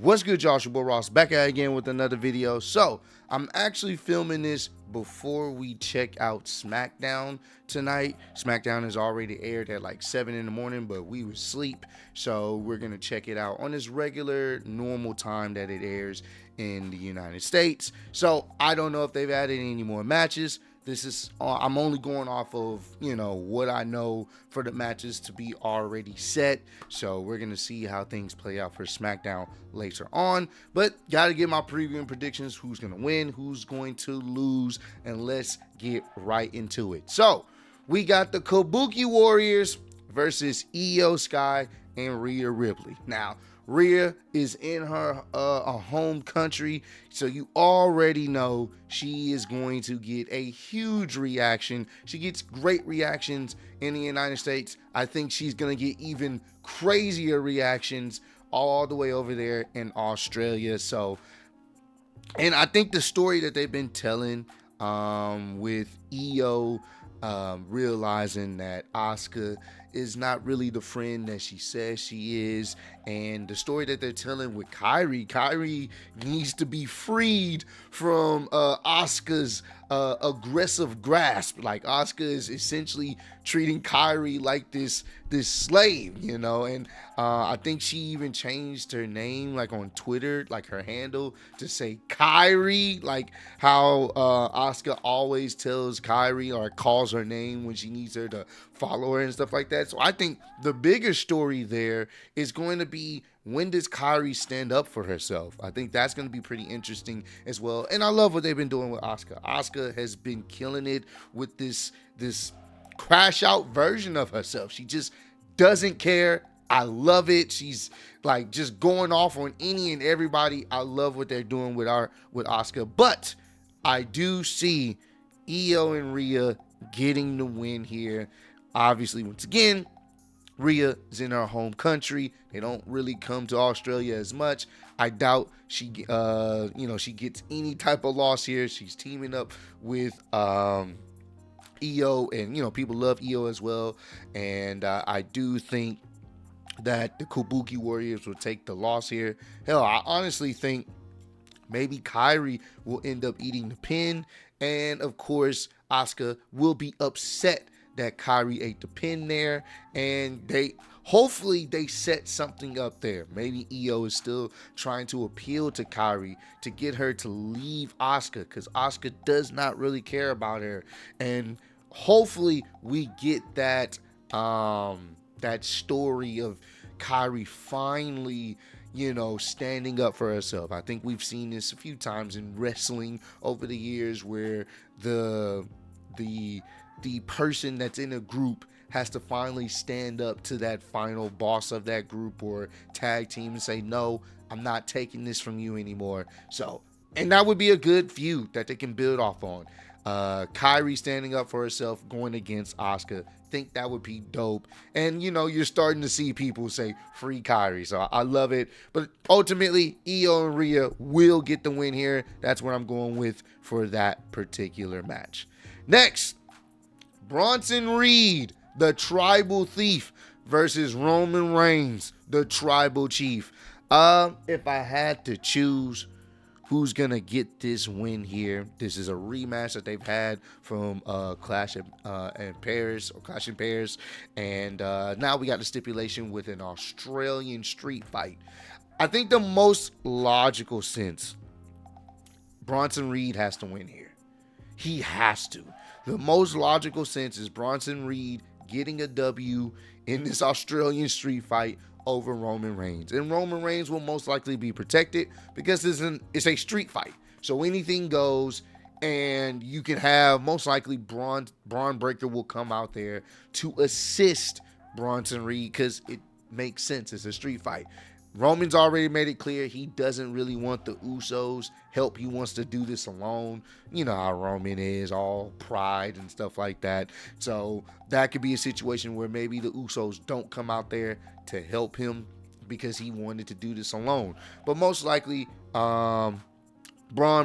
What's good, y'all? It's your boy Ross back at it again with another video. So I'm actually filming this before we check out SmackDown tonight. SmackDown is already aired at like 7 in the morning, but we were asleep, so we're gonna check it out on this regular normal time that it airs in the United States. So I don't know if they've added any more matches. This is I'm only going off of, what I know for the matches to be already set. So we're going to see how things play out for SmackDown later on. But got to get my preview and predictions. Who's going to win, who's going to lose, and let's get right into it. So we got the Kabuki Warriors versus Io Sky and Rhea Ripley. Now, Rhea is in her home country, so you already know she is going to get a huge reaction. She gets great reactions in the United States. I think she's going to get even crazier reactions all the way over there in Australia. So, and I think the story that they've been telling with Io realizing that Asuka is not really the friend that she says she is, and the story that they're telling with Kyrie needs to be freed from Asuka's aggressive grasp. Like, Asuka is essentially treating Kyrie like this slave, and I think she even changed her name, like on Twitter, like her handle, to say Kyrie, like how Asuka always tells Kyrie or calls her name when she needs her to follow her and stuff like that. So I think the bigger story there is going to be, when does Kyrie stand up for herself? I think that's going to be pretty interesting as well. And I love what they've been doing with Asuka. Asuka has been killing it with this crash out version of herself. She just doesn't care. I love it. She's like just going off on any and everybody. I love what they're doing with Asuka. But I do see Io and Rhea getting the win here. Obviously, once again, Rhea is in her home country. They don't really come to Australia as much. I doubt she gets any type of loss here. She's teaming up with Io, and people love Io as well. And I do think that the Kabuki Warriors will take the loss here. Hell, I honestly think maybe Kyrie will end up eating the pin, and of course, Asuka will be upset that Kyrie ate the pin there, and hopefully they set something up there. Maybe Io is still trying to appeal to Kyrie to get her to leave Asuka, because Asuka does not really care about her, and hopefully we get that story of Kyrie finally standing up for herself. I think we've seen this a few times in wrestling over the years, where the person that's in a group has to finally stand up to that final boss of that group or tag team and say, no, I'm not taking this from you anymore. So, and that would be a good feud that they can build off on. Kyrie standing up for herself, going against Asuka. Think that would be dope. And you're starting to see people say free Kyrie, so I love it. But ultimately, Io and Rhea will get the win here. That's what I'm going with for that particular match. Next, Bronson Reed, the Tribal Thief, versus Roman Reigns, the Tribal Chief. If I had to choose who's gonna get this win here, this is a rematch that they've had from Clash in Paris, and now we got the stipulation with an Australian street fight. I think the most logical sense, Bronson Reed has to win here. He has to. The most logical sense is Bronson Reed getting a W in this Australian street fight over Roman Reigns. And Roman Reigns will most likely be protected because it's a street fight. So anything goes, and you can have, most likely, Braun Breaker will come out there to assist Bronson Reed because it makes sense. It's a street fight. Roman's already made it clear he doesn't really want the Usos help. He wants to do this alone. You know how Roman is, all pride and stuff like that. So that could be a situation where maybe the Usos don't come out there to help him because he wanted to do this alone. But most likely, Braun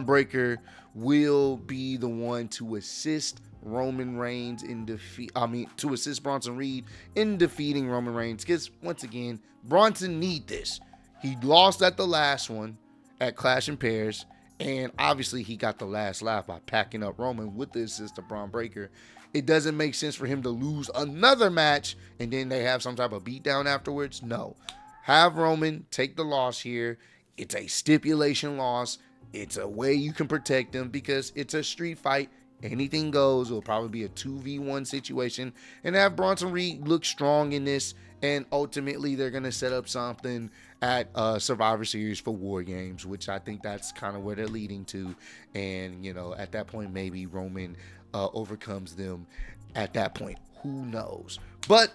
Breaker will be the one to assist Roman Reigns to assist Bronson Reed in defeating Roman Reigns, because once again, Bronson need this. He lost at the last one at Clash in Pairs, and obviously he got the last laugh by packing up Roman with the assist of Braun Breaker. It doesn't make sense for him to lose another match and then they have some type of beatdown afterwards. No. Have Roman take the loss here. It's a stipulation loss. It's a way you can protect him because it's a street fight. Anything goes. It'll probably be a 2v1 situation. And have Bronson Reed look strong in this. And ultimately, they're going to set up something at Survivor Series for War Games, which I think that's kind of where they're leading to. And, you know, at that point, maybe Roman overcomes them at that point. Who knows? But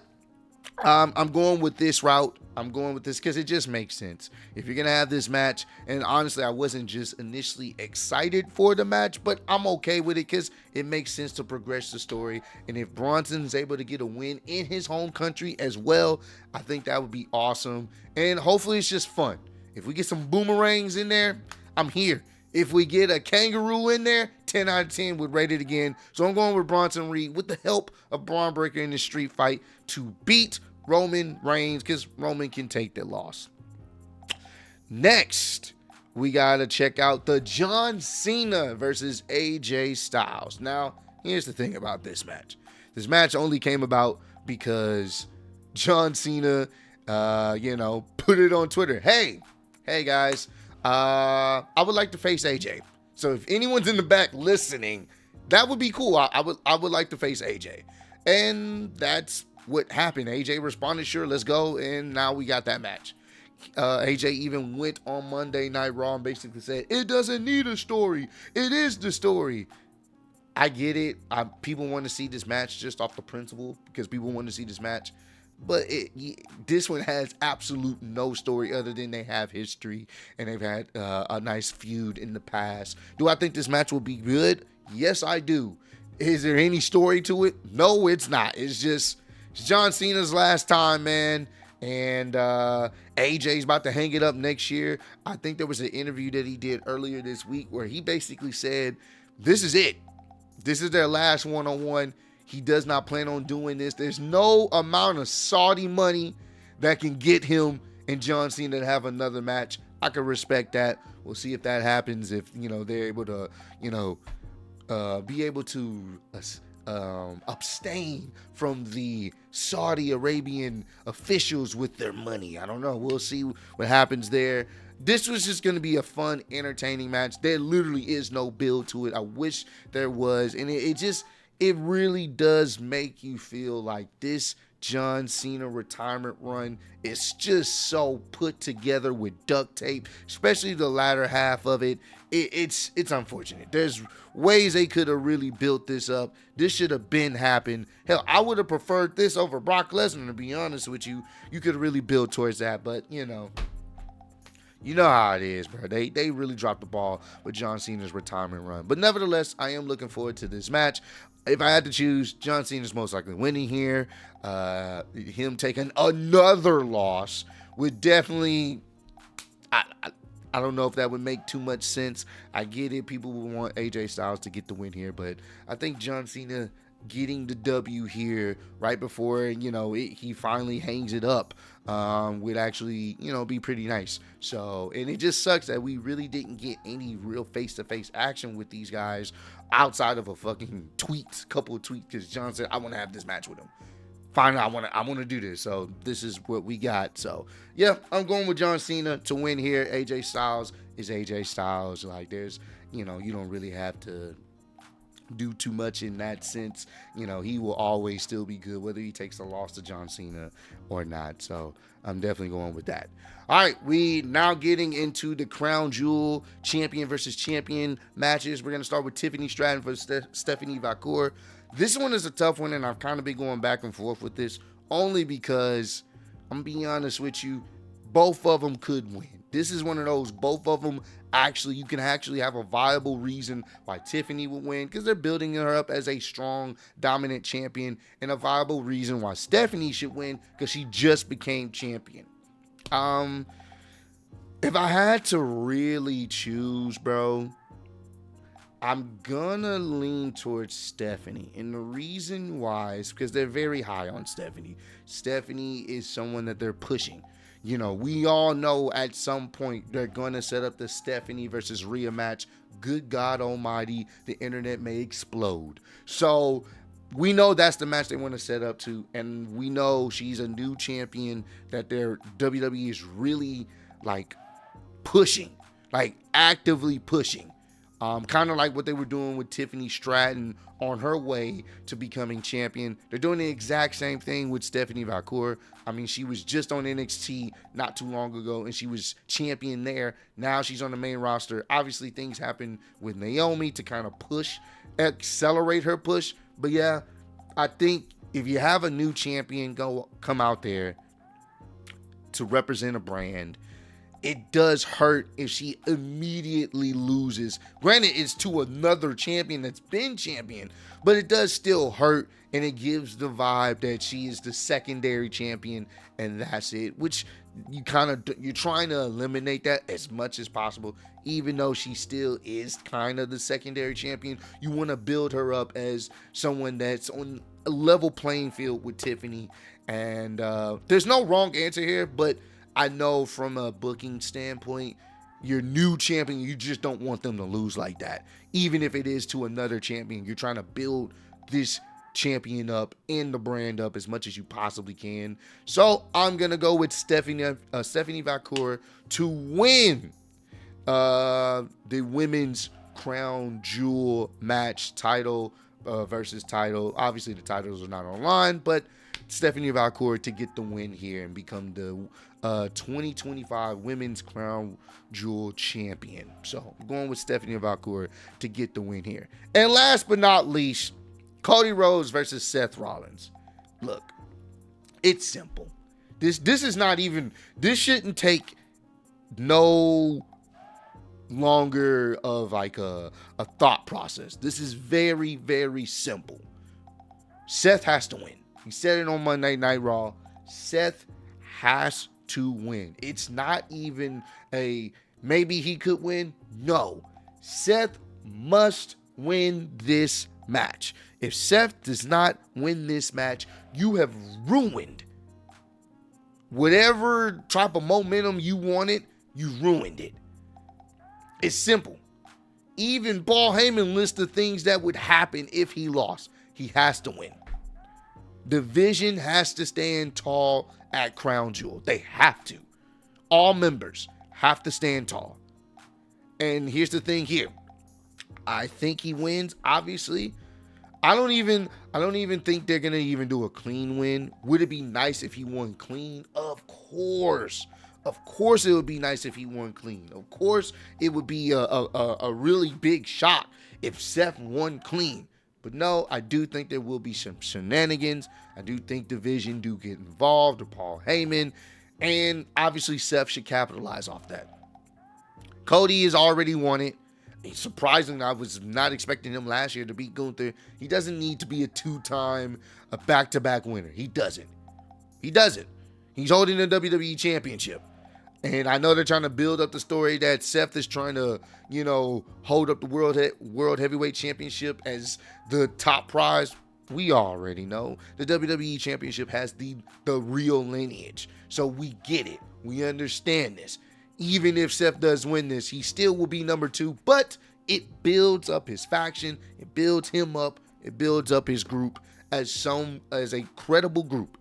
I'm going with this route. I'm going with this because it just makes sense. If you're going to have this match, and honestly, I wasn't just initially excited for the match, but I'm okay with it because it makes sense to progress the story. And if Bronson's able to get a win in his home country as well, I think that would be awesome. And hopefully it's just fun. If we get some boomerangs in there, I'm here. If we get a kangaroo in there, 10 out of 10 would rate it again. So I'm going with Bronson Reed with the help of Braun Breaker in the street fight to beat Roman Reigns because Roman can take that loss. Next, we got to check out the John Cena versus AJ Styles. Now, here's the thing about this match. This match only came about because John Cena, put it on Twitter. Hey guys, I would like to face AJ. So if anyone's in the back listening, that would be cool. I would like to face AJ. And that's what happened. AJ responded, sure, let's go. And now we got that match. AJ even went on Monday Night Raw and basically said, it doesn't need a story. It is the story. I get it. People want to see this match just off the principle because people want to see this match. But this one has absolute no story other than they have history and they've had a nice feud in the past. Do I think this match will be good? Yes, I do. Is there any story to it? No, it's not. It's just John Cena's last time, man. And AJ's about to hang it up next year. I think there was an interview that he did earlier this week where he basically said, this is it. This is their last one-on-one. He does not plan on doing this. There's no amount of Saudi money that can get him and John Cena to have another match. I can respect that. We'll see if that happens. If they're able to, be able to abstain from the Saudi Arabian officials with their money. I don't know. We'll see what happens there. This was just going to be a fun, entertaining match. There literally is no build to it. I wish there was, and it really does make you feel like this John Cena retirement run is just so put together with duct tape, especially the latter half of it. It's unfortunate. There's ways they could have really built this up. This should have been happened. Hell, I would have preferred this over Brock Lesnar, to be honest with you. You could really build towards that, but you know how it is, bro. They really dropped the ball with John Cena's retirement run. But nevertheless, I am looking forward to this match. If I had to choose, John Cena's most likely winning here. Him taking another loss would definitely, I don't know if that would make too much sense. I get it. People would want AJ Styles to get the win here. But I think John Cena getting the W here right before, he finally hangs it up would actually, be pretty nice. So, and it just sucks that we really didn't get any real face-to-face action with these guys outside of a fucking couple of tweets, because John said, I want to have this match with him. Finally, I want to do this. So this is what we got. So yeah, I'm going with John Cena to win here. AJ Styles is AJ Styles. Like there's, you don't really have to do too much in that sense. He will always still be good, whether he takes the loss to John Cena or not. So I'm definitely going with that. All right, we now getting into the Crown Jewel champion versus champion matches. We're going to start with Tiffany Stratton versus Stephanie Vacour. This one is a tough one, and I've kind of been going back and forth with this only because, I'm being honest with you, both of them could win. This is one of those, both of them you can actually have a viable reason why Tiffany would win, because they're building her up as a strong, dominant champion, and a viable reason why Stephanie should win, because she just became champion. If I had to really choose, bro, I'm gonna lean towards Stephanie. And the reason why is because they're very high on Stephanie. Stephanie is someone that they're pushing. You know, we all know at some point they're going to set up the Stephanie versus Rhea match. Good God Almighty, the internet may explode. So we know that's the match they want to set up to, and we know she's a new champion that their WWE is really like pushing, like actively pushing. Kind of like what they were doing with Tiffany Stratton on her way to becoming champion. They're doing the exact same thing with Stephanie Valcour. I mean, she was just on NXT not too long ago, and she was champion there. Now she's on the main roster. Obviously, things happen with Naomi to kind of accelerate her push. But yeah, I think if you have a new champion come out there to represent a brand, it does hurt if she immediately loses. Granted, it's to another champion that's been champion, but it does still hurt, and it gives the vibe that she is the secondary champion, and that's it. Which you're trying to eliminate that as much as possible, even though she still is kind of the secondary champion. You want to build her up as someone that's on a level playing field with Tiffany, and there's no wrong answer here, but I know from a booking standpoint, your new champion, you just don't want them to lose like that. Even if it is to another champion, you're trying to build this champion up and the brand up as much as you possibly can. So I'm going to go with Stephanie Valcour to win the women's crown jewel match, title versus title. Obviously, the titles are not online, but Stephanie Valcour to get the win here and become the 2025 Women's Crown Jewel Champion. So I'm going with Stephanie Valcour to get the win here. And last but not least, Cody Rhodes versus Seth Rollins. Look, it's simple. This is not even, this shouldn't take no longer of like a thought process. This is very, very simple. Seth has to win. He said it on Monday Night Raw. Seth has to win. It's not even maybe he could win. No. Seth must win this match. If Seth does not win this match, you have ruined whatever type of momentum you wanted. You ruined it. It's simple. Even Paul Heyman lists the things that would happen if he lost. He has to win. Division has to stand tall at Crown Jewel. They have to. All members have to stand tall. And here's the thing here. I think he wins, obviously. I don't even think they're gonna even do a clean win. Would it be nice if he won clean? Of course. Of course it would be nice if he won clean. Of course it would be a really big shock if Seth won clean. But no, I do think there will be some shenanigans. I do think Division do get involved, or Paul Heyman. And obviously Seth should capitalize off that. Cody has already won it. Surprisingly, I was not expecting him last year to beat Gunther. He doesn't need to be a back-to-back winner. He doesn't. He's holding the WWE Championship. And I know they're trying to build up the story that Seth is trying to, hold up the World Heavyweight Championship as the top prize. We already know the WWE Championship has the real lineage. So we get it. We understand this. Even if Seth does win this, he still will be number 2. But it builds up his faction. It builds him up. It builds up his group as a credible group.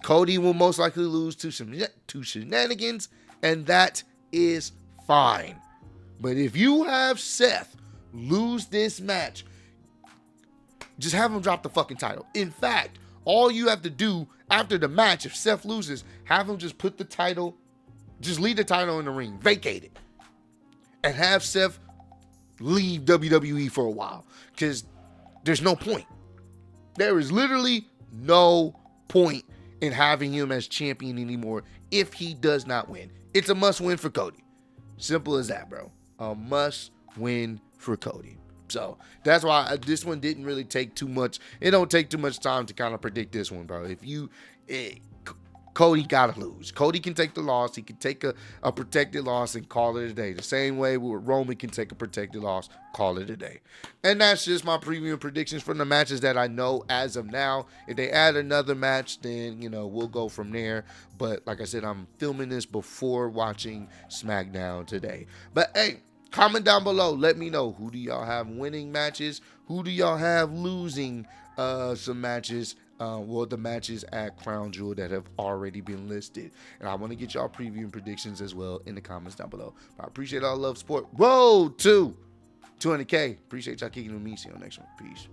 Cody will most likely lose to shenanigans, and that is fine. But if you have Seth lose this match, just have him drop the fucking title. In fact, all you have to do after the match, if Seth loses, have him just leave the title in the ring, vacate it, and have Seth leave WWE for a while, because there's no point. There is literally no point in having him as champion anymore if he does not win. It's a must win for Cody. Simple as that, bro. A must win for Cody. So that's why this one didn't really take too much. It don't take too much time to kind of predict this one, bro. Cody gotta lose. Cody can take the loss. He can take a protected loss and call it a day. The same way Roman can take a protected loss, call it a day. And that's just my preview and predictions from the matches that I know as of now. If they add another match, then, you know, we'll go from there. But like I said, I'm filming this before watching SmackDown today. But hey, comment down below. Let me know, who do y'all have winning matches? Who do y'all have losing some matches? Well, the matches at Crown Jewel that have already been listed. And I want to get y'all preview and predictions as well in the comments down below. But I appreciate all love, support. Road to 200K. Appreciate y'all kicking with me. See you on the next one. Peace.